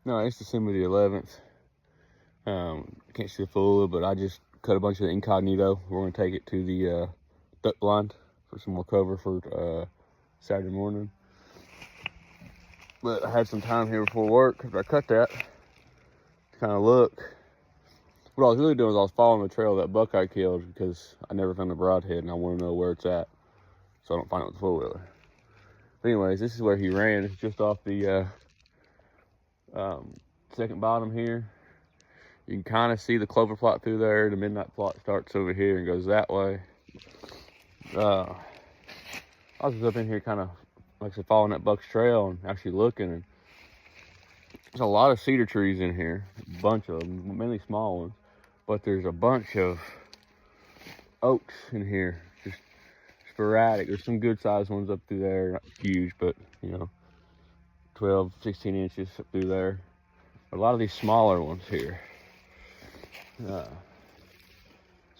No, it's December the 11th. Can't see the full, but I just cut a bunch of the incognito. We're going to take it to the duck blind for some more cover for Saturday morning. But I had some time here before work after I cut that to kind of look. What I was really doing was I was following the trail that buck I killed because I never found the broadhead and I want to know where it's at so I don't find it with the four-wheeler. But anyways, this is where he ran. It's just off the second bottom here. You can kind of see the clover plot through there. The midnight plot starts over here and goes that way. I was just up in here kind of, like I said, following that buck's trail and actually looking. And there's a lot of cedar trees in here, a bunch of them, mainly small ones. But there's a bunch of oaks in here, just sporadic. There's some good sized ones up through there, not huge, but 12, 16 inches up through there. But a lot of these smaller ones here. So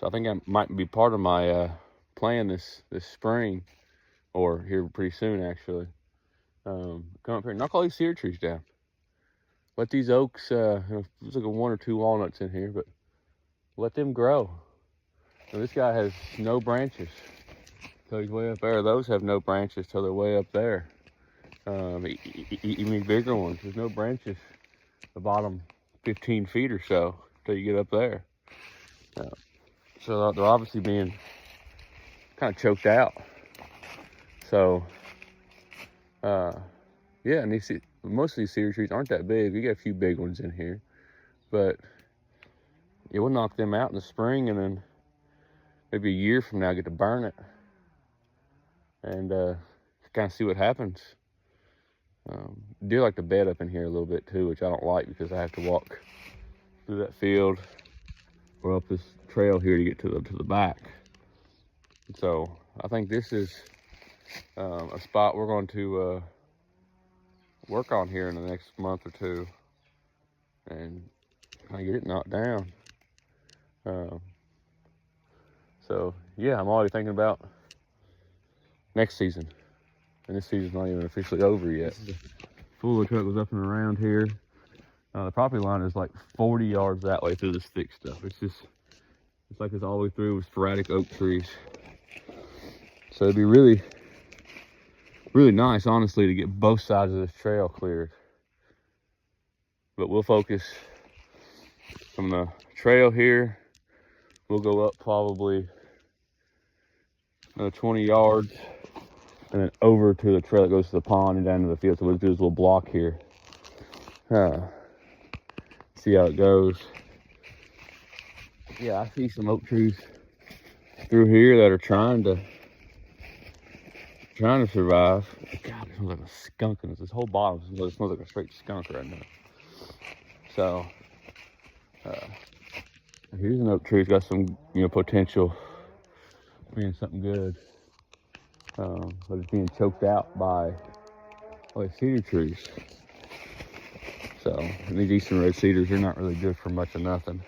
I think I might be part of my plan this spring, or here pretty soon actually. Come up here and knock all these cedar trees down. Let these oaks, there's like 1 or 2 walnuts in here, but let them grow. Now, this guy has no branches till he's way up there. Those have no branches till they're way up there. Even these bigger ones, there's no branches the bottom 15 feet or so till you get up there. So they're obviously being kind of choked out. So, yeah, and most of these cedar trees aren't that big. We got a few big ones in here, but it will knock them out in the spring, and then maybe a year from now get to burn it and kind of see what happens. Deer like to bed up in here a little bit too, which I don't like because I have to walk through that field or up this trail here to get to the back. So I think this is a spot we're going to work on here in the next month or two and kind of get it knocked down. So yeah, I'm already thinking about next season, and this season's not even officially over yet. Full truck was up and around here. The property line is like 40 yards that way through this thick stuff. It's like it's all the way through with sporadic oak trees. So it'd be really, really nice, honestly, to get both sides of this trail cleared. But we'll focus from the trail here. We'll go up probably another 20 yards and then over to the trail that goes to the pond and down to the field. So we'll do this little block here. See how it goes. Yeah, I see some oak trees through here that are trying to survive. God, it smells like a skunk in this whole bottom. It smells like a straight skunk right now. So here's an oak tree. It's got some potential being something good, but it's being choked out by cedar trees. So these eastern red cedars are not really good for much of nothing.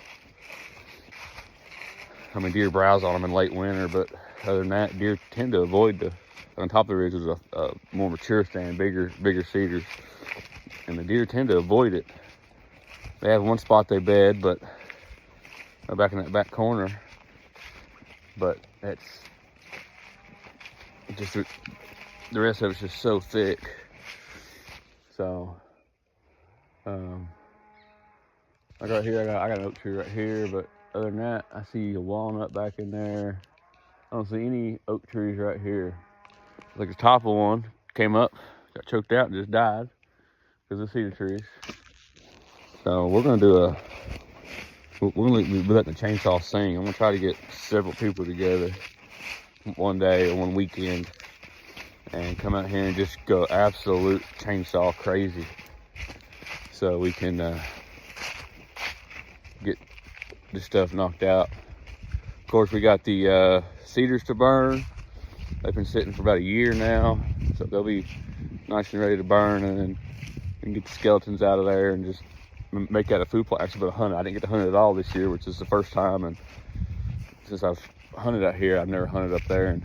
I mean, deer browse on them in late winter, but other than that, deer tend to avoid on top of the ridge is a more mature stand, bigger cedars, and the deer tend to avoid it. They have one spot they bed, but back in that back corner, but it's just the rest of it's just so thick. So like right here, I got an oak tree right here, but other than that, I see a walnut back in there. I don't see any oak trees right here. Like the top of one came up, got choked out, and just died because of cedar trees. So we're gonna do we're gonna be letting the chainsaw sing. I'm gonna try to get several people together one day or one weekend and come out here and just go absolute chainsaw crazy, so we can get this stuff knocked out. Of course, we got the cedars to burn. They've been sitting for about a year now, so they'll be nice and ready to burn, and then we can get the skeletons out of there and just make that a food plot. Actually, but a hunt. I didn't get to hunt at all this year, which is the first time, and since I've hunted out here, I've never hunted up there, and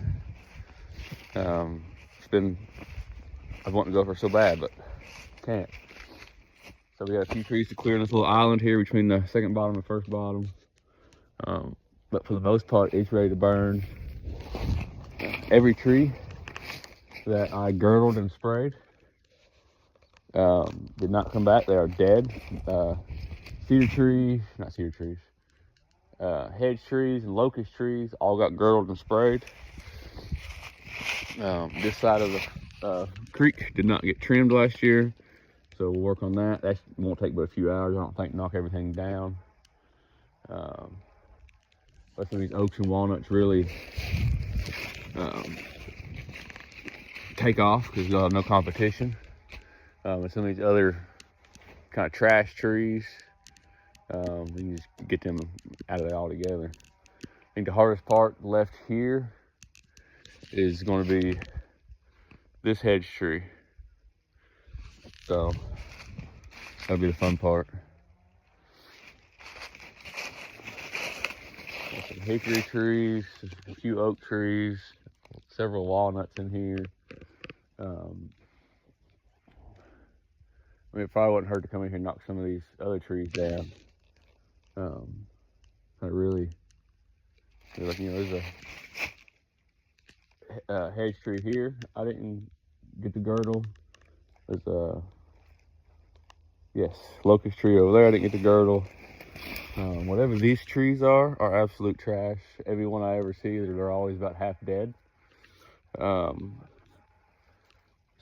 I've wanted to go for so bad, but can't. So we got a few trees to clear on this little island here between the second bottom and first bottom. But for the most part, it's ready to burn. Every tree that I girdled and sprayed did not come back. They are dead. Hedge trees and locust trees all got girdled and sprayed. This side of the creek did not get trimmed last year, so we'll work on that. That won't take but a few hours, I don't think, to knock everything down. But some of these oaks and walnuts really take off because they'll have no competition. And some of these other kind of trash trees, we can just get them out of there altogether. I think the hardest part left here is going to be this hedge tree. So that'll be the fun part. Some hickory trees, a few oak trees, several walnuts in here. I mean, it probably wouldn't hurt to come in here and knock some of these other trees down. Really, like, you know, there's a hedge tree here. I didn't get the girdle. There's a, locust tree over there. I didn't get the girdle. Whatever these trees are absolute trash. Every one I ever see, they're always about half dead. So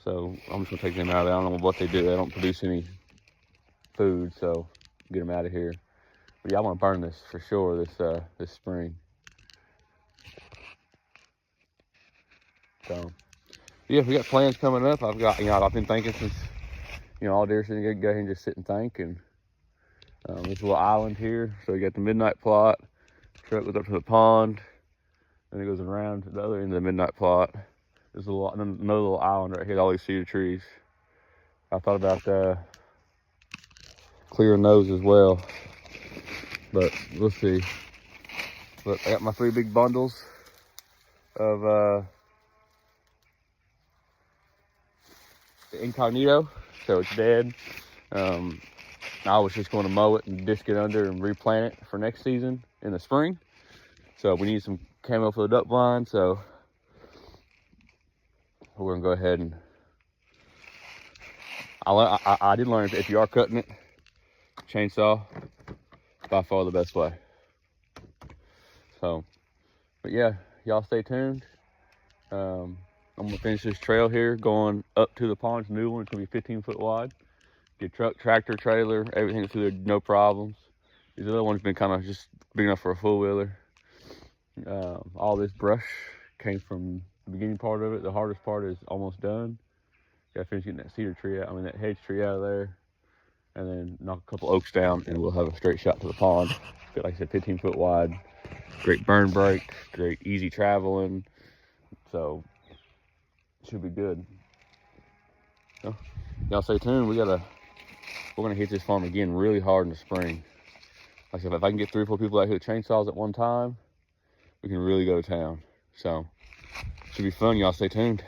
I'm just gonna take them out. I don't know what they do. They don't produce any food, so get them out of here. But yeah, I want to burn this for sure this spring. So yeah, we got plans coming up. I've been thinking since, all deer season, go ahead and just sit and think. And this little island here. So you got the midnight plot. Truck goes up to the pond, and it goes around to the other end of the midnight plot. There's another little island right here, all these cedar trees. I thought about clearing those as well, but we'll see. But I got my 3 big bundles of incognito, so it's dead. I was just going to mow it and disc it under and replant it for next season in the spring. So we need some camo for the duck blind, so we're gonna go ahead and I did learn if you are cutting it, chainsaw by far the best way. So, but yeah, y'all stay tuned. I'm gonna finish this trail here going up to the pond. It's a new one. It's gonna be 15 foot wide. Get truck, tractor, trailer, everything through there, no problems. These other ones been kind of just big enough for a four wheeler. All this brush came from the beginning part of it. The hardest part is almost done. Got to finish getting that cedar tree out. That hedge tree out of there, and then knock a couple oaks down, and we'll have a straight shot to the pond. Got, like I said, 15 foot wide. Great burn break, great easy traveling. So should be good. So, y'all stay tuned. We're gonna hit this farm again really hard in the spring. Like I said, if I can get 3 or 4 people out here with chainsaws at one time, we can really go to town. So should be fun. Y'all stay tuned.